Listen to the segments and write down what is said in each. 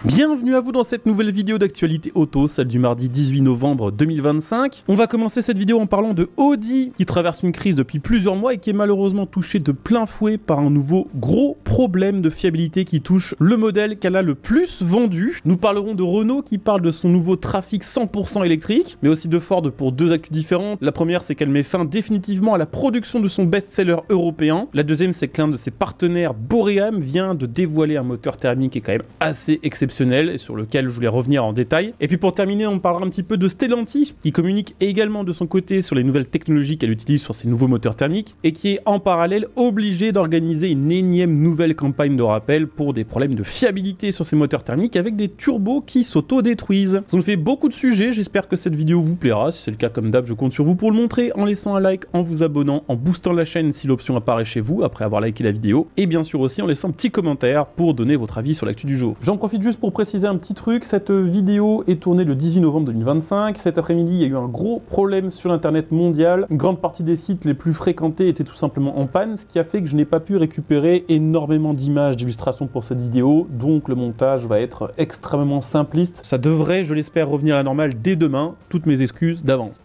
Bienvenue à vous dans cette nouvelle vidéo d'actualité auto, celle du mardi 18 novembre 2025. On va commencer cette vidéo en parlant de Audi, qui traverse une crise depuis plusieurs mois et qui est malheureusement touché de plein fouet par un nouveau gros problème de fiabilité qui touche le modèle qu'elle a le plus vendu. Nous parlerons de Renault qui parle de son nouveau Trafic 100% électrique, mais aussi de Ford pour deux actus différentes. La première, c'est qu'elle met fin définitivement à la production de son best-seller européen. La deuxième, c'est que l'un de ses partenaires, Boream, vient de dévoiler un moteur thermique qui est quand même assez exceptionnel et sur lequel je voulais revenir en détail. Et puis pour terminer, on parlera un petit peu de Stellantis qui communique également de son côté sur les nouvelles technologies qu'elle utilise sur ses nouveaux moteurs thermiques et qui est en parallèle obligé d'organiser une énième nouvelle campagne de rappel pour des problèmes de fiabilité sur ses moteurs thermiques avec des turbos qui s'auto-détruisent. Ça nous fait beaucoup de sujets, j'espère que cette vidéo vous plaira. Si c'est le cas, comme d'hab, je compte sur vous pour le montrer en laissant un like, en vous abonnant, en boostant la chaîne si l'option apparaît chez vous après avoir liké la vidéo et bien sûr aussi en laissant un petit commentaire pour donner votre avis sur l'actu du jour. J'en profite juste pour préciser un petit truc, cette vidéo est tournée le 18 novembre 2025. Cet après-midi, il y a eu un gros problème sur l'internet mondial. Une grande partie des sites les plus fréquentés étaient tout simplement en panne, ce qui a fait que je n'ai pas pu récupérer énormément d'images, d'illustrations pour cette vidéo, donc le montage va être extrêmement simpliste. Ça devrait, je l'espère, revenir à la normale dès demain. Toutes mes excuses d'avance.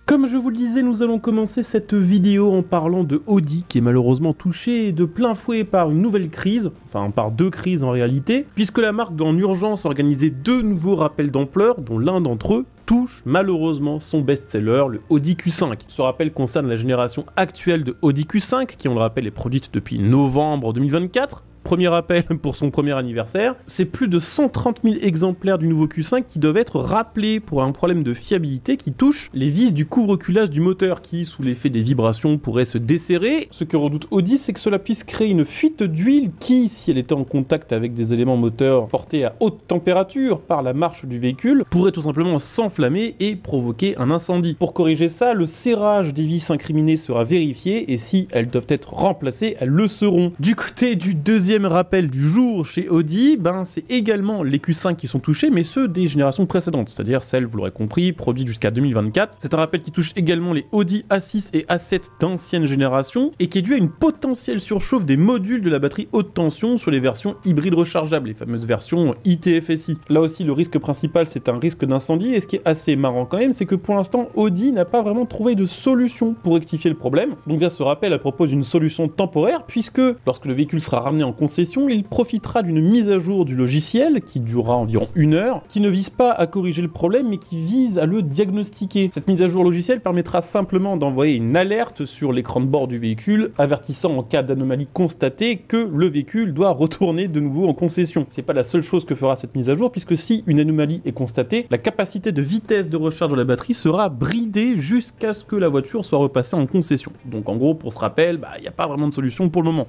Comme je vous le disais, nous allons commencer cette vidéo en parlant de Audi qui est malheureusement touché de plein fouet par une nouvelle crise, enfin par deux crises en réalité, puisque la marque doit en urgence organiser deux nouveaux rappels d'ampleur, dont l'un d'entre eux touche malheureusement son best-seller, le Audi Q5. Ce rappel concerne la génération actuelle de Audi Q5, qui on le rappelle est produite depuis novembre 2024. Premier rappel pour son premier anniversaire, c'est plus de 130 000 exemplaires du nouveau Q5 qui doivent être rappelés pour un problème de fiabilité qui touche les vis du couvre-culage du moteur qui, sous l'effet des vibrations, pourrait se desserrer. Ce que redoute Audi, c'est que cela puisse créer une fuite d'huile qui, si elle était en contact avec des éléments moteurs portés à haute température par la marche du véhicule, pourrait tout simplement s'enflammer et provoquer un incendie. Pour corriger ça, le serrage des vis incriminées sera vérifié et si elles doivent être remplacées, elles le seront. Du côté du deuxième rappel du jour chez Audi, c'est également les Q5 qui sont touchés, mais ceux des générations précédentes, c'est-à-dire celles, vous l'aurez compris, produites jusqu'à 2024. C'est un rappel qui touche également les Audi A6 et A7 d'ancienne génération et qui est dû à une potentielle surchauffe des modules de la batterie haute tension sur les versions hybrides rechargeables, les fameuses versions ITFSI. Là aussi, le risque principal, c'est un risque d'incendie et ce qui est assez marrant quand même, c'est que pour l'instant, Audi n'a pas vraiment trouvé de solution pour rectifier le problème. Donc via ce rappel, elle propose une solution temporaire puisque lorsque le véhicule sera ramené en concession, il profitera d'une mise à jour du logiciel qui durera environ 1 heure, qui ne vise pas à corriger le problème mais qui vise à le diagnostiquer. Cette mise à jour logicielle permettra simplement d'envoyer une alerte sur l'écran de bord du véhicule, avertissant en cas d'anomalie constatée que le véhicule doit retourner de nouveau en concession. C'est pas la seule chose que fera cette mise à jour puisque si une anomalie est constatée, la capacité de vitesse de recharge de la batterie sera bridée jusqu'à ce que la voiture soit repassée en concession. Donc en gros, pour ce rappel, il n'y a pas vraiment de solution pour le moment.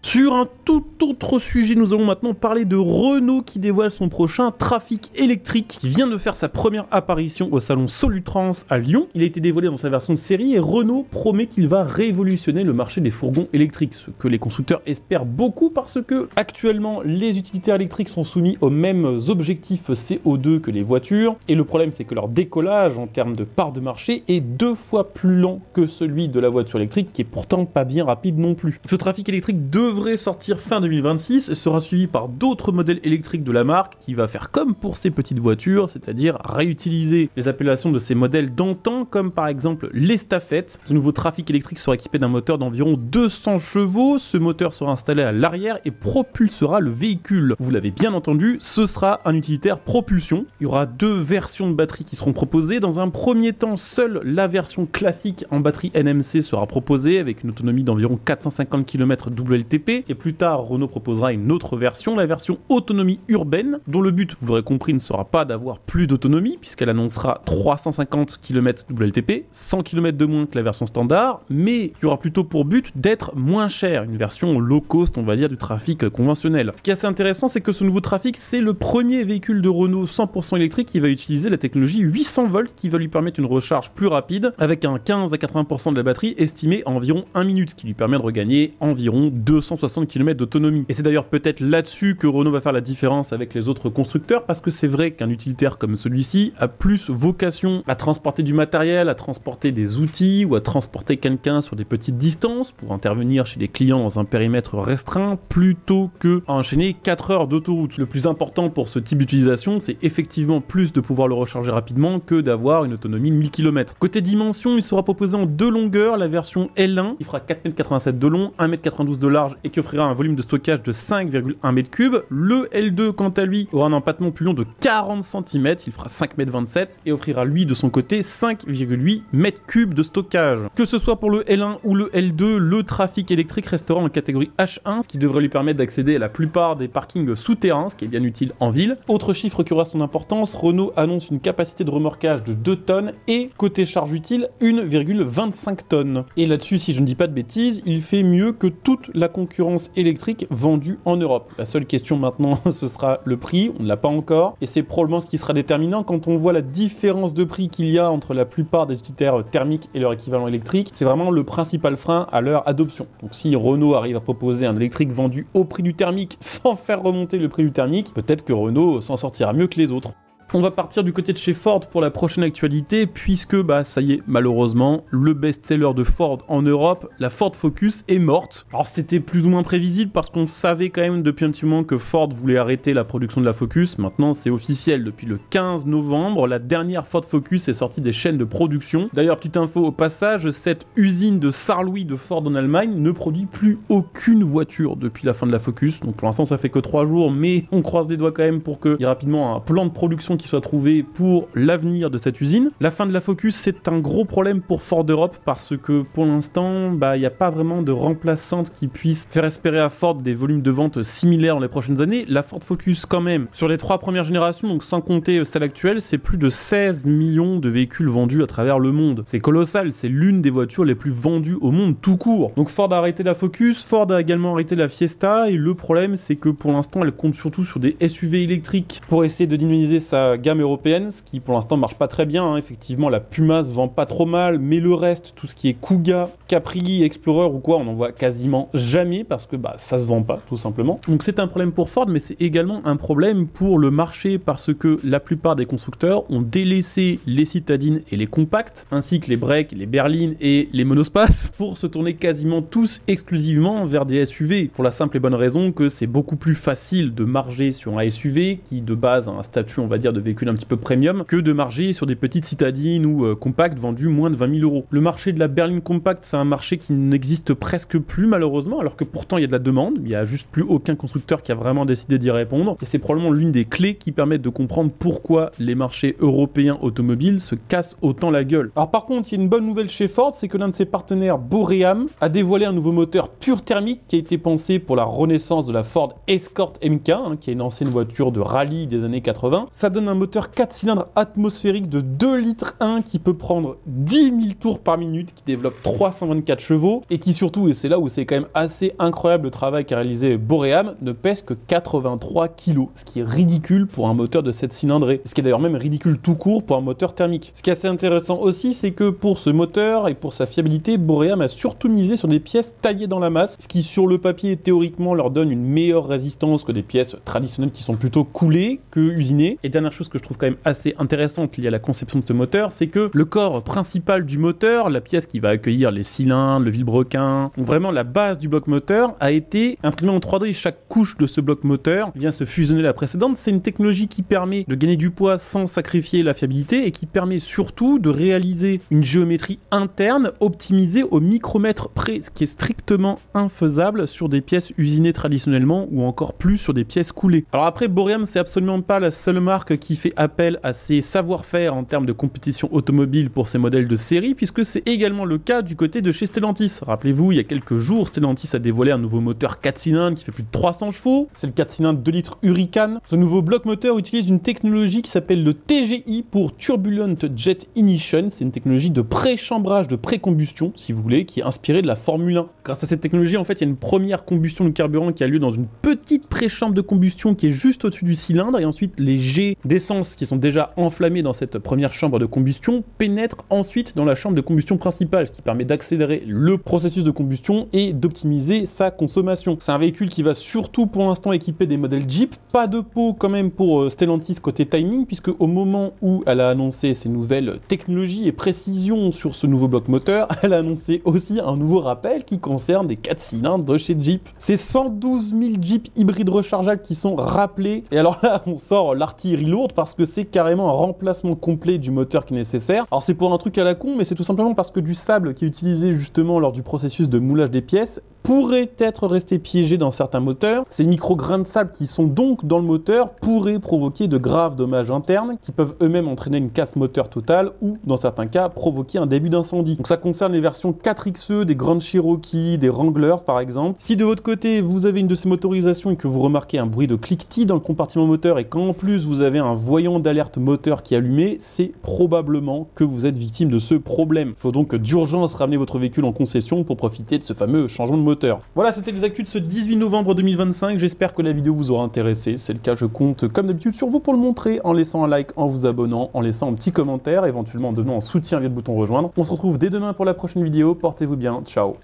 Sur un tout autre sujet, nous allons maintenant parler de Renault qui dévoile son prochain Trafic électrique qui vient de faire sa première apparition au salon Solutrans à Lyon. Il a été dévoilé dans sa version de série et Renault promet qu'il va révolutionner le marché des fourgons électriques, ce que les constructeurs espèrent beaucoup parce que actuellement les utilitaires électriques sont soumis aux mêmes objectifs CO2 que les voitures et le problème c'est que leur décollage en termes de part de marché est 2 fois plus lent que celui de la voiture électrique qui est pourtant pas bien rapide non plus. Ce trafic électrique devrait sortir fin 2026 et sera suivi par d'autres modèles électriques de la marque qui va faire comme pour ces petites voitures, c'est-à-dire réutiliser les appellations de ces modèles d'antan comme par exemple l'Estafette. Ce nouveau trafic électrique sera équipé d'un moteur d'environ 200 chevaux, ce moteur sera installé à l'arrière et propulsera le véhicule. Vous l'avez bien entendu, ce sera un utilitaire propulsion. Il y aura 2 versions de batterie qui seront proposées. Dans un premier temps, seule la version classique en batterie NMC sera proposée avec une autonomie d'environ 450 km WLTP et plus tard Renault proposera une autre version, la version autonomie urbaine, dont le but, vous l'aurez compris, ne sera pas d'avoir plus d'autonomie puisqu'elle annoncera 350 km WLTP, 100 km de moins que la version standard, mais qui aura plutôt pour but d'être moins cher, une version low cost on va dire du trafic conventionnel. Ce qui est assez intéressant, c'est que ce nouveau trafic, c'est le premier véhicule de Renault 100% électrique qui va utiliser la technologie 800 volts qui va lui permettre une recharge plus rapide avec un 15 à 80% de la batterie estimée à environ 1 minute, ce qui lui permet de regagner environ 200 260 km d'autonomie. Et c'est d'ailleurs peut-être là-dessus que Renault va faire la différence avec les autres constructeurs, parce que c'est vrai qu'un utilitaire comme celui-ci a plus vocation à transporter du matériel, à transporter des outils ou à transporter quelqu'un sur des petites distances pour intervenir chez des clients dans un périmètre restreint, plutôt que à enchaîner 4 heures d'autoroute. Le plus important pour ce type d'utilisation, c'est effectivement plus de pouvoir le recharger rapidement que d'avoir une autonomie de 1000 km. Côté dimension, il sera proposé en deux longueurs, la version L1 qui fera 4,87 m de long, 1,92 m de large et qui offrira un volume de stockage de 5,1 m3. Le L2 quant à lui aura un empattement plus long de 40 cm, il fera 5,27 m et offrira lui de son côté 5,8 m3 de stockage. Que ce soit pour le L1 ou le L2, le trafic électrique restera en catégorie H1, ce qui devrait lui permettre d'accéder à la plupart des parkings souterrains, ce qui est bien utile en ville. Autre chiffre qui aura son importance, Renault annonce une capacité de remorquage de 2 tonnes et côté charge utile 1,25 tonnes. Et là-dessus, si je ne dis pas de bêtises, il fait mieux que toute la concurrence électrique vendue en Europe. La seule question maintenant, ce sera le prix, on ne l'a pas encore, et c'est probablement ce qui sera déterminant quand on voit la différence de prix qu'il y a entre la plupart des utilitaires thermiques et leur équivalent électrique. C'est vraiment le principal frein à leur adoption. Donc si Renault arrive à proposer un électrique vendu au prix du thermique sans faire remonter le prix du thermique, peut-être que Renault s'en sortira mieux que les autres. On va partir du côté de chez Ford pour la prochaine actualité, puisque ça y est, malheureusement, le best-seller de Ford en Europe, la Ford Focus, est morte. Alors c'était plus ou moins prévisible parce qu'on savait quand même depuis un petit moment que Ford voulait arrêter la production de la Focus. Maintenant c'est officiel, depuis le 15 novembre, la dernière Ford Focus est sortie des chaînes de production. D'ailleurs, petite info au passage, cette usine de Saarlouis de Ford en Allemagne ne produit plus aucune voiture depuis la fin de la Focus. Donc pour l'instant ça fait que 3 jours, mais on croise les doigts quand même pour qu'il y ait rapidement un plan de production qui soit trouvé pour l'avenir de cette usine. La fin de la Focus, c'est un gros problème pour Ford Europe parce que pour l'instant, il n'y a pas vraiment de remplaçante qui puisse faire espérer à Ford des volumes de vente similaires dans les prochaines années. La Ford Focus, quand même, sur les 3 premières générations, donc sans compter celle actuelle, c'est plus de 16 millions de véhicules vendus à travers le monde. C'est colossal, c'est l'une des voitures les plus vendues au monde tout court. Donc Ford a arrêté la Focus, Ford a également arrêté la Fiesta, et le problème, c'est que pour l'instant, elle compte surtout sur des SUV électriques pour essayer de dynamiser sa gamme européenne, ce qui pour l'instant marche pas très bien, hein. Effectivement la Puma se vend pas trop mal, mais le reste, tout ce qui est Kuga, Capri, Explorer ou quoi, on en voit quasiment jamais parce que ça se vend pas tout simplement. Donc c'est un problème pour Ford, mais c'est également un problème pour le marché parce que la plupart des constructeurs ont délaissé les citadines et les compacts, ainsi que les breaks, les berlines et les monospaces pour se tourner quasiment tous exclusivement vers des SUV, pour la simple et bonne raison que c'est beaucoup plus facile de marger sur un SUV qui de base a un statut, on va dire, de véhicule un petit peu premium, que de marger sur des petites citadines ou compacts vendus moins de 20 000 €. Le marché de la berline compacte, c'est un marché qui n'existe presque plus malheureusement, alors que pourtant il y a de la demande, il n'y a juste plus aucun constructeur qui a vraiment décidé d'y répondre, et c'est probablement l'une des clés qui permettent de comprendre pourquoi les marchés européens automobiles se cassent autant la gueule. Alors par contre, il y a une bonne nouvelle chez Ford, c'est que l'un de ses partenaires, Boream, a dévoilé un nouveau moteur pur thermique qui a été pensé pour la renaissance de la Ford Escort MK, qui est une ancienne voiture de rallye des années 80. Ça donne un moteur 4 cylindres atmosphérique de 2,1 litres qui peut prendre 10 000 tours par minute, qui développe 324 chevaux et qui surtout, et c'est là où c'est quand même assez incroyable le travail qu'a réalisé Boream, ne pèse que 83 kg, ce qui est ridicule pour un moteur de 7 cylindrées, ce qui est d'ailleurs même ridicule tout court pour un moteur thermique. Ce qui est assez intéressant aussi, c'est que pour ce moteur et pour sa fiabilité, Boream a surtout misé sur des pièces taillées dans la masse, ce qui sur le papier théoriquement leur donne une meilleure résistance que des pièces traditionnelles qui sont plutôt coulées que usinées. Et dernière chose que je trouve quand même assez intéressante liée à la conception de ce moteur, c'est que le corps principal du moteur, la pièce qui va accueillir les cylindres, le vilebrequin, donc vraiment la base du bloc moteur, a été imprimée en 3D. Chaque couche de ce bloc moteur vient se fusionner à la précédente. C'est une technologie qui permet de gagner du poids sans sacrifier la fiabilité et qui permet surtout de réaliser une géométrie interne optimisée au micromètre près, ce qui est strictement infaisable sur des pièces usinées traditionnellement ou encore plus sur des pièces coulées. Alors après, Boream, c'est absolument pas la seule marque qui fait appel à ses savoir-faire en termes de compétition automobile pour ses modèles de série, puisque c'est également le cas du côté de chez Stellantis. Rappelez-vous, il y a quelques jours, Stellantis a dévoilé un nouveau moteur 4 cylindres qui fait plus de 300 chevaux. C'est le 4 cylindres 2 litres Hurricane. Ce nouveau bloc moteur utilise une technologie qui s'appelle le TGI pour Turbulent Jet Ignition. C'est une technologie de pré-chambrage, de pré-combustion, si vous voulez, qui est inspirée de la Formule 1. Grâce à cette technologie, en fait, il y a une première combustion de carburant qui a lieu dans une petite pré-chambre de combustion qui est juste au-dessus du cylindre, et ensuite les jets d'essence qui sont déjà enflammés dans cette première chambre de combustion pénètrent ensuite dans la chambre de combustion principale, ce qui permet d'accélérer le processus de combustion et d'optimiser sa consommation. C'est un véhicule qui va surtout pour l'instant équiper des modèles Jeep, pas de pot quand même pour Stellantis côté timing, puisque au moment où elle a annoncé ses nouvelles technologies et précisions sur ce nouveau bloc moteur, elle a annoncé aussi un nouveau rappel qui concerne des 4 cylindres de chez Jeep. C'est 112 000 Jeep hybrides rechargeables qui sont rappelés, et alors là on sort l'artillerie lourde parce que c'est carrément un remplacement complet du moteur qui est nécessaire. Alors c'est pour un truc à la con, mais c'est tout simplement parce que du sable qui est utilisé justement lors du processus de moulage des pièces pourrait être resté piégé dans certains moteurs. Ces micro-grains de sable qui sont donc dans le moteur pourraient provoquer de graves dommages internes qui peuvent eux-mêmes entraîner une casse moteur totale ou, dans certains cas, provoquer un début d'incendie. Donc ça concerne les versions 4XE des Grand Cherokee, des Wrangler par exemple. Si de votre côté, vous avez une de ces motorisations et que vous remarquez un bruit de cliquetis dans le compartiment moteur et qu'en plus vous avez un voyant d'alerte moteur qui est allumé, c'est probablement que vous êtes victime de ce problème. Il faut donc d'urgence ramener votre véhicule en concession pour profiter de ce fameux changement de moteur. Voilà, c'était les actus de ce 18 novembre 2025. J'espère que la vidéo vous aura intéressé. Si c'est le cas, je compte comme d'habitude sur vous pour le montrer en laissant un like, en vous abonnant, en laissant un petit commentaire, éventuellement en donnant un soutien via le bouton rejoindre. On se retrouve dès demain pour la prochaine vidéo. Portez-vous bien. Ciao.